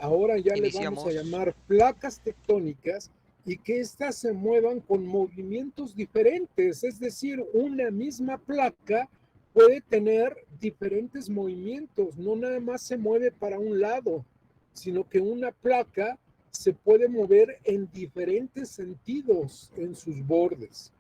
ahora ya le vamos a Iniciamos. llamar placas tectónicas, y que éstas se muevan con movimientos diferentes, es decir, una misma placa puede tener diferentes movimientos, no nada más se mueve para un lado, sino que una placa se puede mover en diferentes sentidos en sus bordes.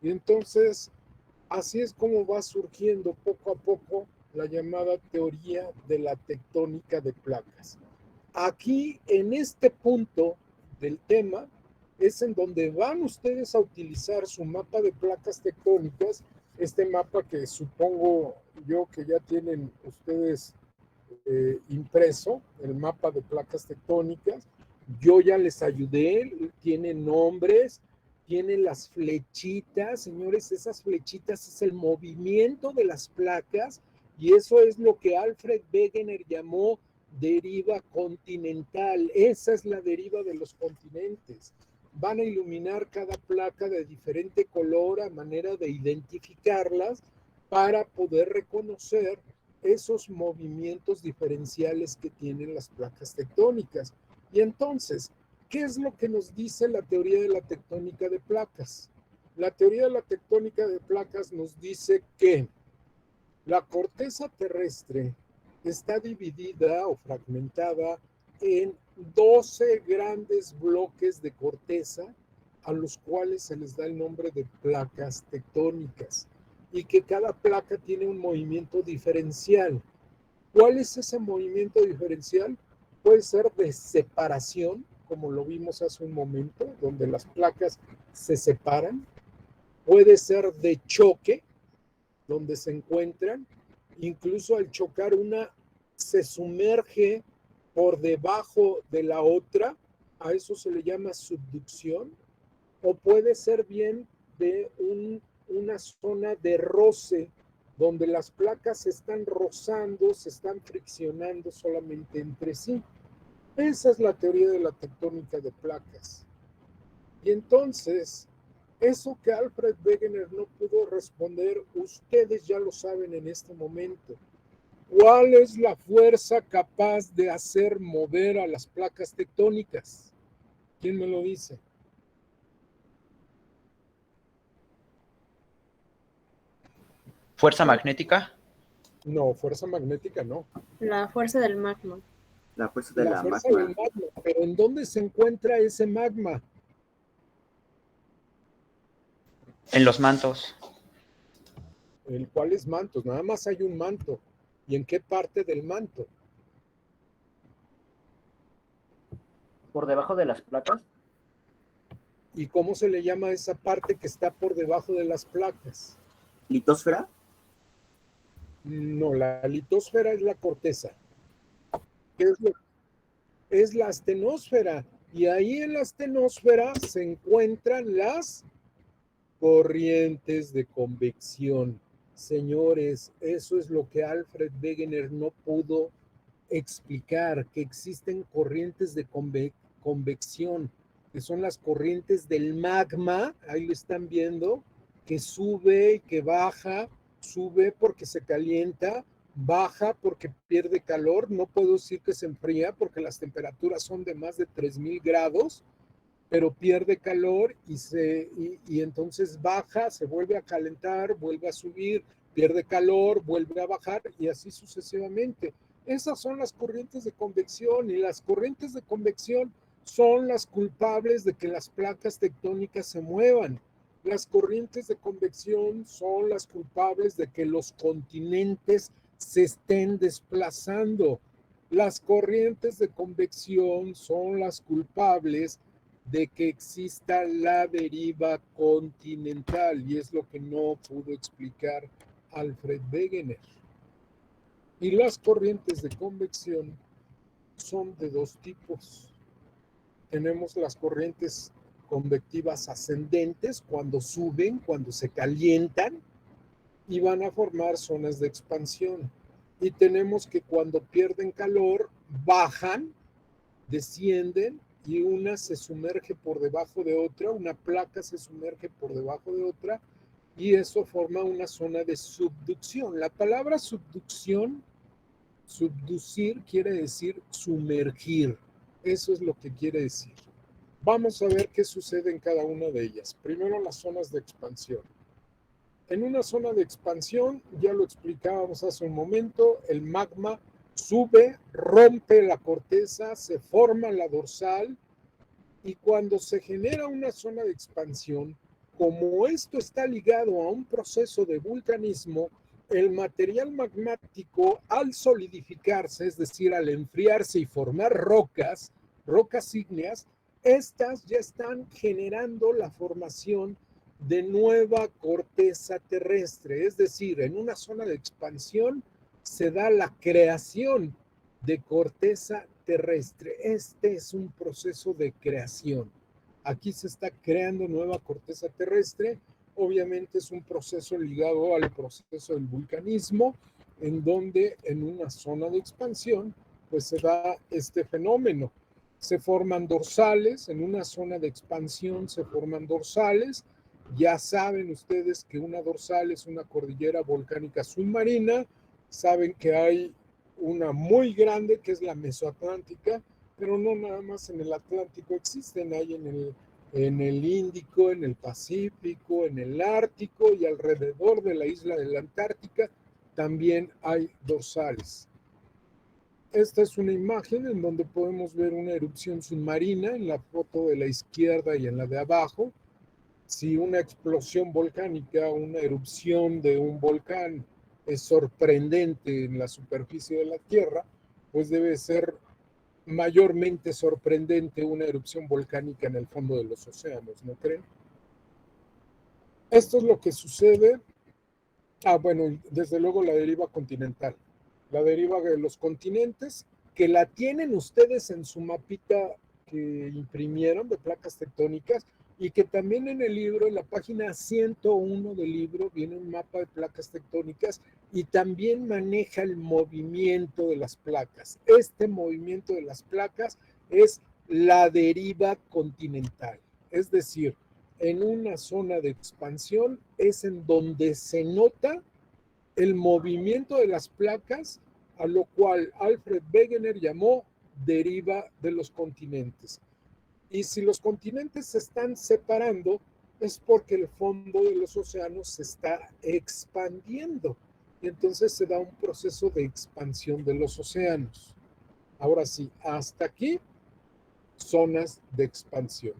Y entonces, así es como va surgiendo poco a poco la llamada teoría de la tectónica de placas. Aquí, en este punto del tema, es en donde van ustedes a utilizar su mapa de placas tectónicas, este mapa que supongo yo que ya tienen ustedes impreso, el mapa de placas tectónicas. Yo ya les ayudé, tiene nombres, tiene las flechitas, señores, esas flechitas es el movimiento de las placas, y eso es lo que Alfred Wegener llamó deriva continental. Esa es la deriva de los continentes. Van a iluminar cada placa de diferente color a manera de identificarlas para poder reconocer esos movimientos diferenciales que tienen las placas tectónicas. Y entonces, ¿qué es lo que nos dice la teoría de la tectónica de placas? La teoría de la tectónica de placas nos dice que la corteza terrestre está dividida o fragmentada en 12 grandes bloques de corteza, a los cuales se les da el nombre de placas tectónicas, y que cada placa tiene un movimiento diferencial. ¿Cuál es ese movimiento diferencial? Puede ser de separación, como lo vimos hace un momento, donde las placas se separan. Puede ser de choque, donde se encuentran. Incluso al chocar una, se sumerge por debajo de la otra. A eso se le llama subducción. O puede ser bien de una zona de roce, donde las placas se están rozando, se están friccionando solamente entre sí. Esa es la teoría de la tectónica de placas. Y entonces, eso que Alfred Wegener no pudo responder, ustedes ya lo saben en este momento. ¿Cuál es la fuerza capaz de hacer mover a las placas tectónicas? ¿Quién me lo dice? Fuerza magnética. No, fuerza magnética no. La fuerza del magma. La fuerza de La la fuerza magma. del magma. Pero ¿en dónde se encuentra ese magma? En los mantos. ¿El cuál es mantos? Nada más hay un manto. ¿Y en qué parte del manto? Por debajo de las placas. ¿Y cómo se le llama a esa parte que está por debajo de las placas? ¿Litósfera? No, la litosfera es la corteza. ¿Qué es lo? Es la astenosfera. Y ahí en la astenosfera se encuentran las corrientes de convección. Señores, eso es lo que Alfred Wegener no pudo explicar, que existen corrientes de convección, que son las corrientes del magma, ahí lo están viendo, que sube y que baja, sube porque se calienta, baja porque pierde calor, no puedo decir que se enfría porque las temperaturas son de más de 3000 grados, pero pierde calor y entonces baja, se vuelve a calentar, vuelve a subir, pierde calor, vuelve a bajar y así sucesivamente. Esas son las corrientes de convección, y las corrientes de convección son las culpables de que las placas tectónicas se muevan. Las corrientes de convección son las culpables de que los continentes se estén desplazando. Las corrientes de convección son las culpables de que exista la deriva continental, y es lo que no pudo explicar Alfred Wegener. Y las corrientes de convección son de dos tipos. Tenemos las corrientes convectivas ascendentes, cuando suben, cuando se calientan y van a formar zonas de expansión. Y tenemos que cuando pierden calor, bajan, descienden, y una se sumerge por debajo de otra, una placa se sumerge por debajo de otra, y eso forma una zona de subducción. La palabra subducción, subducir, quiere decir sumergir. Eso es lo que quiere decir. Vamos a ver qué sucede en cada una de ellas. Primero, las zonas de expansión. En una zona de expansión, ya lo explicábamos hace un momento, el magma sube, rompe la corteza, se forma la dorsal, y cuando se genera una zona de expansión, como esto está ligado a un proceso de vulcanismo, el material magmático al solidificarse, es decir, al enfriarse y formar rocas ígneas, estas ya están generando la formación de nueva corteza terrestre, es decir, en una zona de expansión se da la creación de corteza terrestre. Este es un proceso de creación. Aquí se está creando nueva corteza terrestre. Obviamente es un proceso ligado al proceso del vulcanismo, en donde en una zona de expansión pues se da este fenómeno. Se forman dorsales, en una zona de expansión se forman dorsales. Ya saben ustedes que una dorsal es una cordillera volcánica submarina. Saben que hay una muy grande que es la mesoatlántica, pero no nada más en el Atlántico existen, hay en el Índico, en el Pacífico, en el Ártico y alrededor de la isla de la Antártica también hay dorsales. Esta es una imagen en donde podemos ver una erupción submarina en la foto de la izquierda y en la de abajo. Si una explosión volcánica, una erupción de un volcán es sorprendente en la superficie de la Tierra, pues debe ser mayormente sorprendente una erupción volcánica en el fondo de los océanos, ¿no creen? Esto es lo que sucede. Bueno, desde luego la deriva continental. La deriva de los continentes, que la tienen ustedes en su mapita que imprimieron de placas tectónicas, y que también en el libro, en la página 101 del libro, viene un mapa de placas tectónicas y también maneja el movimiento de las placas. Este movimiento de las placas es la deriva continental. Es decir, en una zona de expansión es en donde se nota el movimiento de las placas, a lo cual Alfred Wegener llamó deriva de los continentes. Y si los continentes se están separando, es porque el fondo de los océanos se está expandiendo. Y entonces se da un proceso de expansión de los océanos. Ahora sí, hasta aquí, zonas de expansión.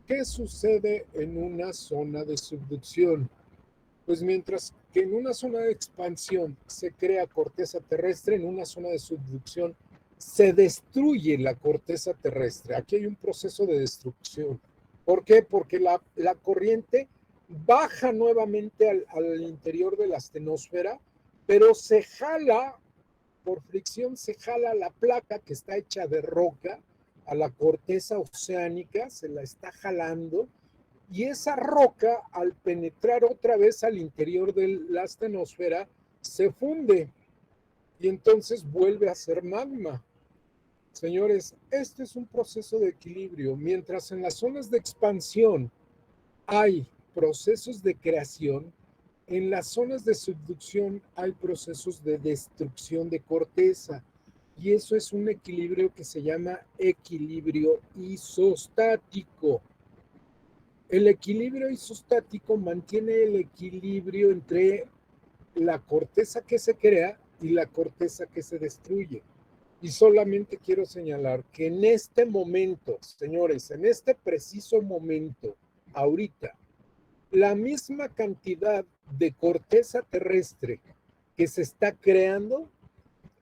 ¿Qué sucede en una zona de subducción? Pues mientras que en una zona de expansión se crea corteza terrestre, en una zona de subducción se destruye la corteza terrestre. Aquí hay un proceso de destrucción. ¿Por qué? Porque la corriente baja nuevamente al interior de la astenosfera, pero se jala, por fricción, se jala la placa que está hecha de roca a la corteza oceánica, se la está jalando, y esa roca, al penetrar otra vez al interior de la astenosfera, se funde y entonces vuelve a ser magma. Señores, este es un proceso de equilibrio. Mientras en las zonas de expansión hay procesos de creación, en las zonas de subducción hay procesos de destrucción de corteza. Y eso es un equilibrio que se llama equilibrio isostático. El equilibrio isostático mantiene el equilibrio entre la corteza que se crea y la corteza que se destruye. Y solamente quiero señalar que en este momento, señores, en este preciso momento, ahorita, la misma cantidad de corteza terrestre que se está creando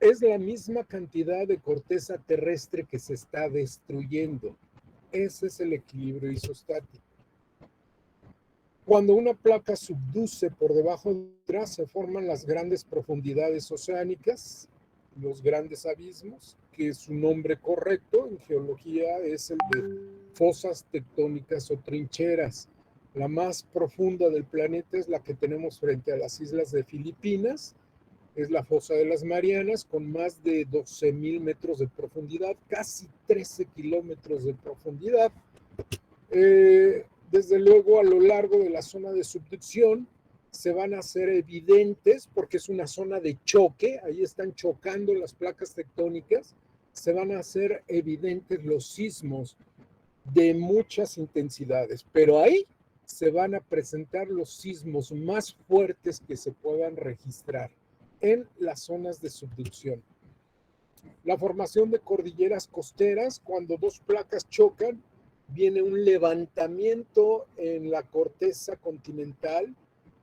es la misma cantidad de corteza terrestre que se está destruyendo. Ese es el equilibrio isostático. Cuando una placa subduce por debajo de otra, se forman las grandes profundidades oceánicas, los grandes abismos, que su nombre correcto en geología es el de fosas tectónicas o trincheras. La más profunda del planeta es la que tenemos frente a las islas de Filipinas, es la fosa de las Marianas, con más de 12,000 metros de profundidad, casi 13 kilómetros de profundidad. Desde luego, a lo largo de la zona de subducción se van a hacer evidentes porque es una zona de choque, ahí están chocando las placas tectónicas se van a hacer evidentes los sismos de muchas intensidades, pero ahí se van a presentar los sismos más fuertes que se puedan registrar en las zonas de subducción. La formación de cordilleras costeras, cuando dos placas chocan, viene un levantamiento en la corteza continental.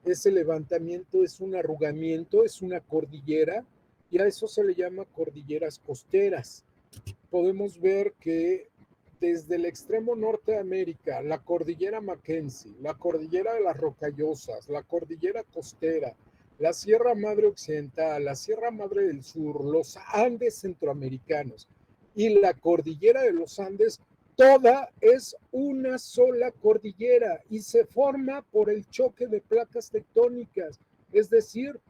Ese levantamiento es un arrugamiento, es una cordillera, y a eso se le llama cordilleras costeras. Podemos ver que desde el extremo norte de América, la cordillera Mackenzie, la cordillera de las Rocallosas, la cordillera costera, la Sierra Madre Occidental, la Sierra Madre del Sur, los Andes centroamericanos y la cordillera de los Andes, toda es una sola cordillera y se forma por el choque de placas tectónicas, es decir,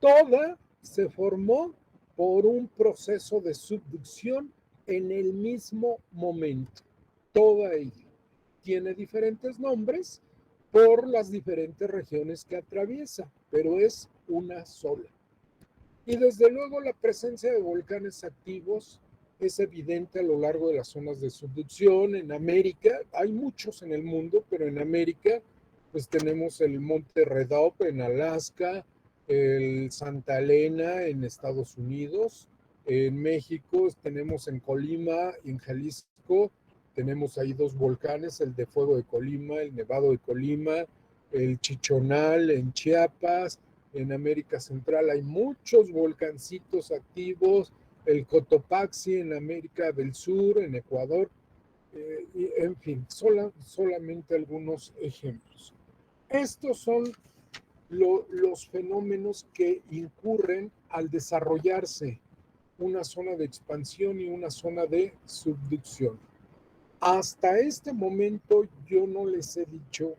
toda se formó por un proceso de subducción en el mismo momento. Toda ella tiene diferentes nombres por las diferentes regiones que atraviesa, pero es una sola. Y desde luego la presencia de volcanes activos es evidente a lo largo de las zonas de subducción. En América, hay muchos en el mundo, pero en América pues tenemos el Monte Red Up en Alaska, el Santa Elena en Estados Unidos, en México tenemos en Colima y en Jalisco, tenemos ahí dos volcanes, el de Fuego de Colima, el Nevado de Colima, el Chichonal en Chiapas. En América Central hay muchos volcancitos activos, el Cotopaxi en América del Sur, en Ecuador, y en fin, solamente algunos ejemplos. Estos son los fenómenos que incurren al desarrollarse una zona de expansión y una zona de subducción. Hasta este momento yo no les he dicho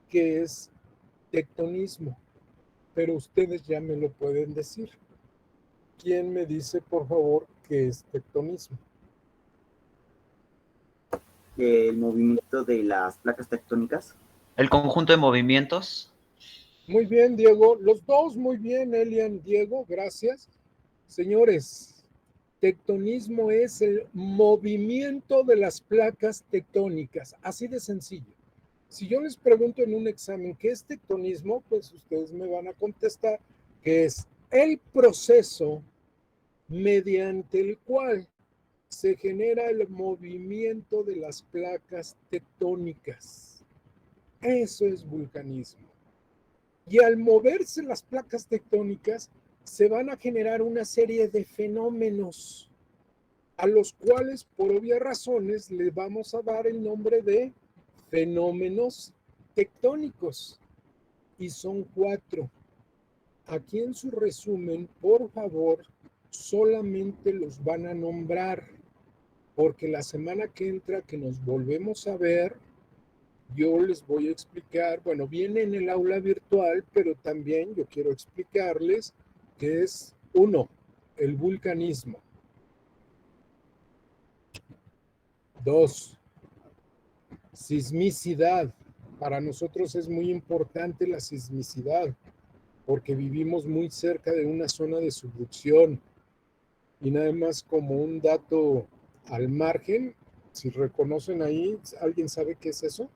qué es tectonismo, pero ustedes ya me lo pueden decir. ¿Quién me dice, por favor, qué es tectonismo? El movimiento de las placas tectónicas. El conjunto de movimientos. Muy bien, Diego. Los dos, muy bien, Elian, Diego, gracias. Señores, tectonismo es el movimiento de las placas tectónicas, así de sencillo. Si yo les pregunto en un examen qué es tectonismo, pues ustedes me van a contestar que es el proceso mediante el cual se genera el movimiento de las placas tectónicas. Eso es vulcanismo. Y al moverse las placas tectónicas, se van a generar una serie de fenómenos a los cuales, por obvias razones, le vamos a dar el nombre de fenómenos tectónicos. Y son 4. Aquí en su resumen, por favor, solamente los van a nombrar, porque la semana que entra que nos volvemos a ver, yo les voy a explicar, bueno, viene en el aula virtual, pero también yo quiero explicarles que es 1, el vulcanismo. 2, sismicidad. Para nosotros es muy importante la sismicidad, porque vivimos muy cerca de una zona de subducción. Y nada más como un dato al margen, si reconocen ahí, ¿alguien sabe qué es eso?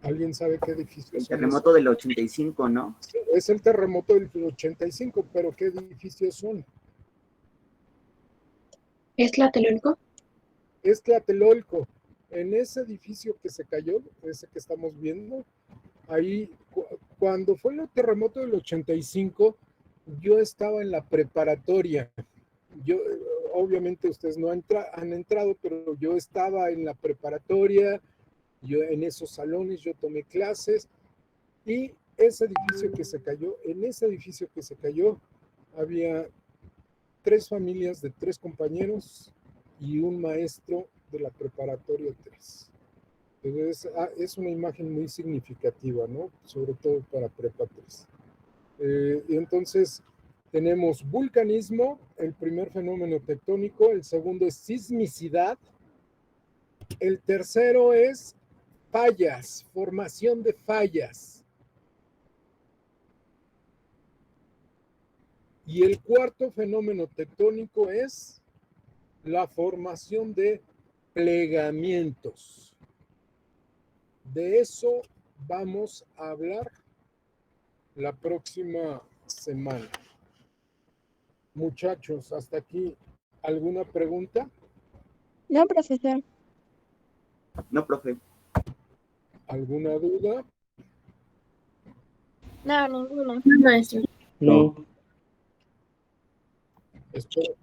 ¿Alguien sabe qué edificio El es? terremoto del 85, ¿no? Es el terremoto del 85, pero ¿qué edificios son? ¿Es Tlatelolco? Es Tlatelolco. En ese edificio que se cayó, ese que estamos viendo, ahí, cuando fue el terremoto del 85, yo estaba en la preparatoria. Yo, obviamente ustedes no han entrado, pero yo estaba en la preparatoria, yo en esos salones, yo tomé clases, y ese edificio que se cayó, en ese edificio que se cayó, había 3 familias de 3 compañeros y un maestro de la preparatoria 3. Entonces, es una imagen muy significativa, ¿no? Sobre todo para Prepa 3. Y entonces, tenemos vulcanismo, el primer fenómeno tectónico, el segundo es sismicidad, el tercero es fallas, formación de fallas. Y el cuarto fenómeno tectónico es la formación de plegamientos. De eso vamos a hablar la próxima semana. Muchachos, hasta aquí, ¿alguna pregunta? No, profesor. No, profe. ¿Alguna duda? No, ninguna. No, maestro. No.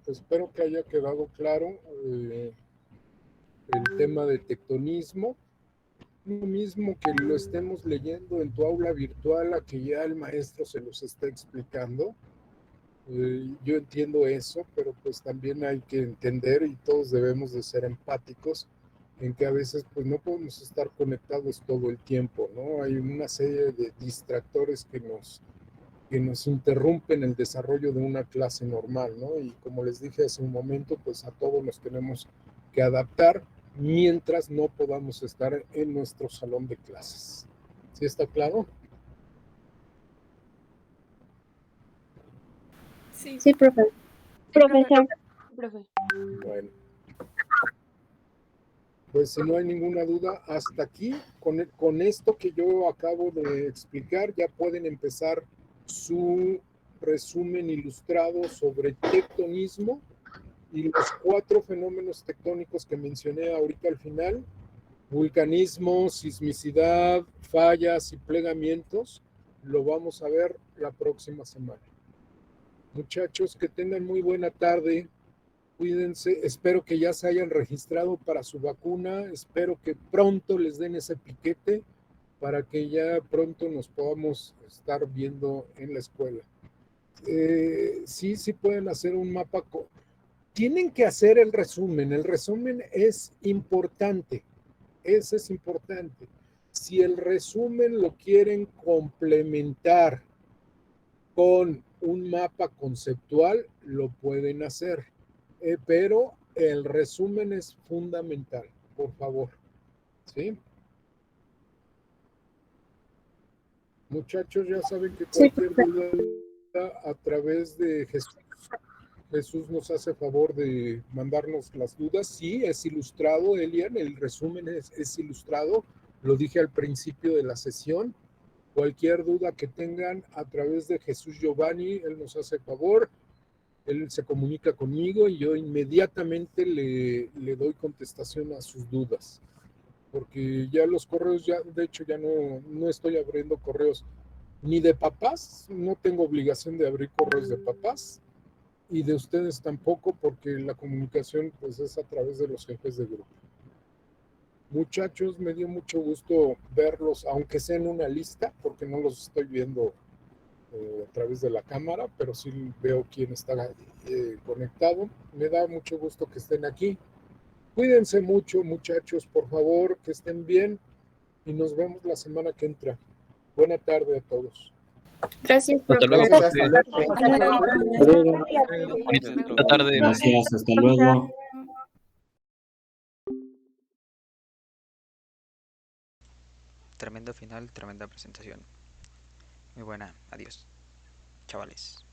Espero que haya quedado claro el tema de tectonismo. Lo mismo que lo estemos leyendo en tu aula virtual a que ya el maestro se los está explicando. Yo entiendo eso, pero pues también hay que entender y todos debemos de ser empáticos en que a veces pues no podemos estar conectados todo el tiempo, ¿no? Hay una serie de distractores que nos interrumpen el desarrollo de una clase normal, ¿no? Y como les dije hace un momento, pues a todos nos tenemos que adaptar mientras no podamos estar en nuestro salón de clases. ¿Sí está claro? Sí, profe. Profesor. Profe. Bueno. Pues si no hay ninguna duda, hasta aquí, con esto que yo acabo de explicar, ya pueden empezar su resumen ilustrado sobre tectonismo y los 4 fenómenos tectónicos que mencioné ahorita al final: vulcanismo, sismicidad, fallas y plegamientos. Lo vamos a ver la próxima semana. Muchachos, que tengan muy buena tarde. Cuídense, espero que ya se hayan registrado para su vacuna, espero que pronto les den ese piquete para que ya pronto nos podamos estar viendo en la escuela. Sí pueden hacer un mapa. Tienen que hacer el resumen es importante, ese es importante. Si el resumen lo quieren complementar con un mapa conceptual, lo pueden hacer. Pero el resumen es fundamental, por favor. ¿Sí? Muchachos, ya saben que cualquier duda a través de Jesús nos hace favor de mandarnos las dudas. Sí, es ilustrado, Elian, el resumen es ilustrado. Lo dije al principio de la sesión. Cualquier duda que tengan a través de Jesús Giovanni, él nos hace favor. Él se comunica conmigo y yo inmediatamente le doy contestación a sus dudas, porque ya los correos, de hecho ya no estoy abriendo correos ni de papás, no tengo obligación de abrir correos de papás, y de ustedes tampoco, porque la comunicación pues es a través de los jefes de grupo. Muchachos, me dio mucho gusto verlos, aunque sea en una lista, porque no los estoy viendo a través de la cámara, pero sí veo quién está conectado. Me da mucho gusto que estén aquí. Cuídense mucho, muchachos, por favor, que estén bien y nos vemos la semana que entra. Buena tarde a todos. Gracias, Hasta profe. luego, Gracias, profe. hasta luego. Bonita tarde. Gracias, hasta luego. Tremendo final, tremenda presentación. Muy buena, adiós, chavales.